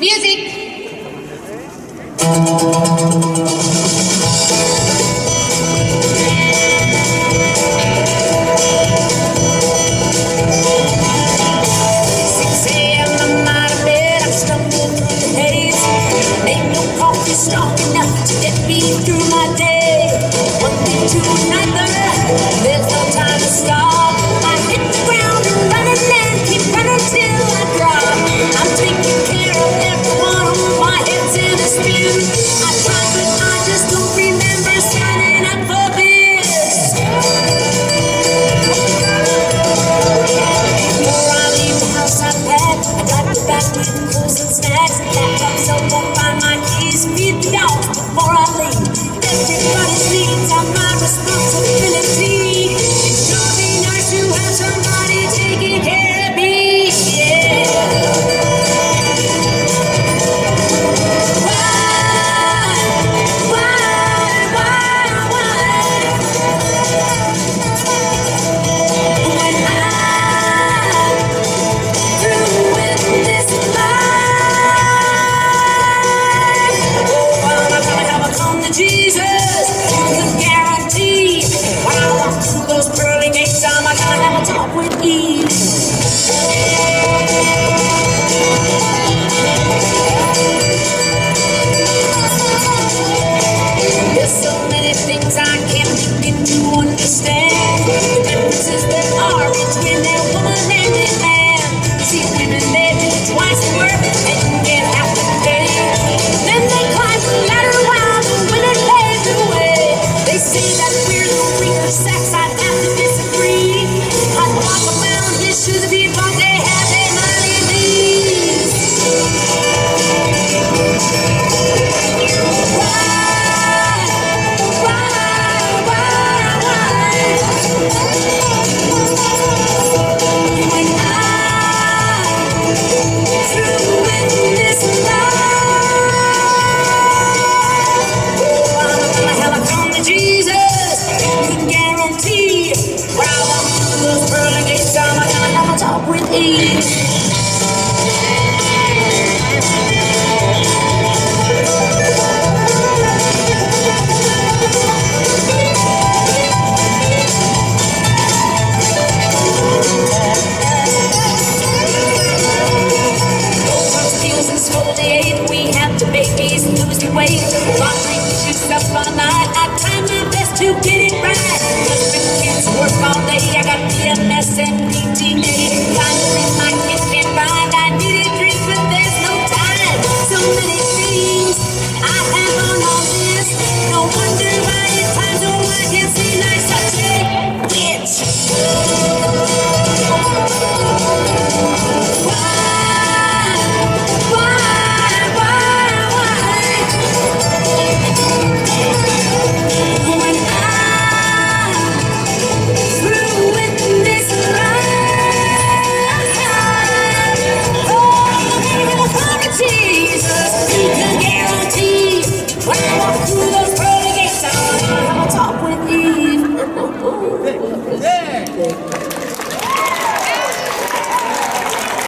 Music! Strong enough to get me through my day. One thing to another, there's no time to stop. I hit the ground and running and keep running till I drop. I'm taking care of everyone, my head's in a spin. I try but I just don't remember signing up for this. Before I leave the house I pack, I got the back with clothes and snacks. Laptop, cell phone, find my keys, feed the dogs before I leave. Everybody's needs are my responsibility. It sure be nice to have somebody taking care of me. Yeah. When I'm through with this life, oh, I'm gonna have a come to Jesus. You can guarantee when I walk through those pearly gates, I'm gonna have a talk with Eve. There's so many things I can't begin to understand. The differences there are between a woman and a man. You see, women they do twice the work and get half the pay. Then they climb the ladder while the women pave the way. They say that we're the weaker sex. I'd have to disagree. I'd walk around his shoes if he thought they had their money knees. When I'm through with this life, oh, I'm gonna have a come to Jesus. You can guarantee when I walk through those pearly gates, I'm gonna have a talk with Eve.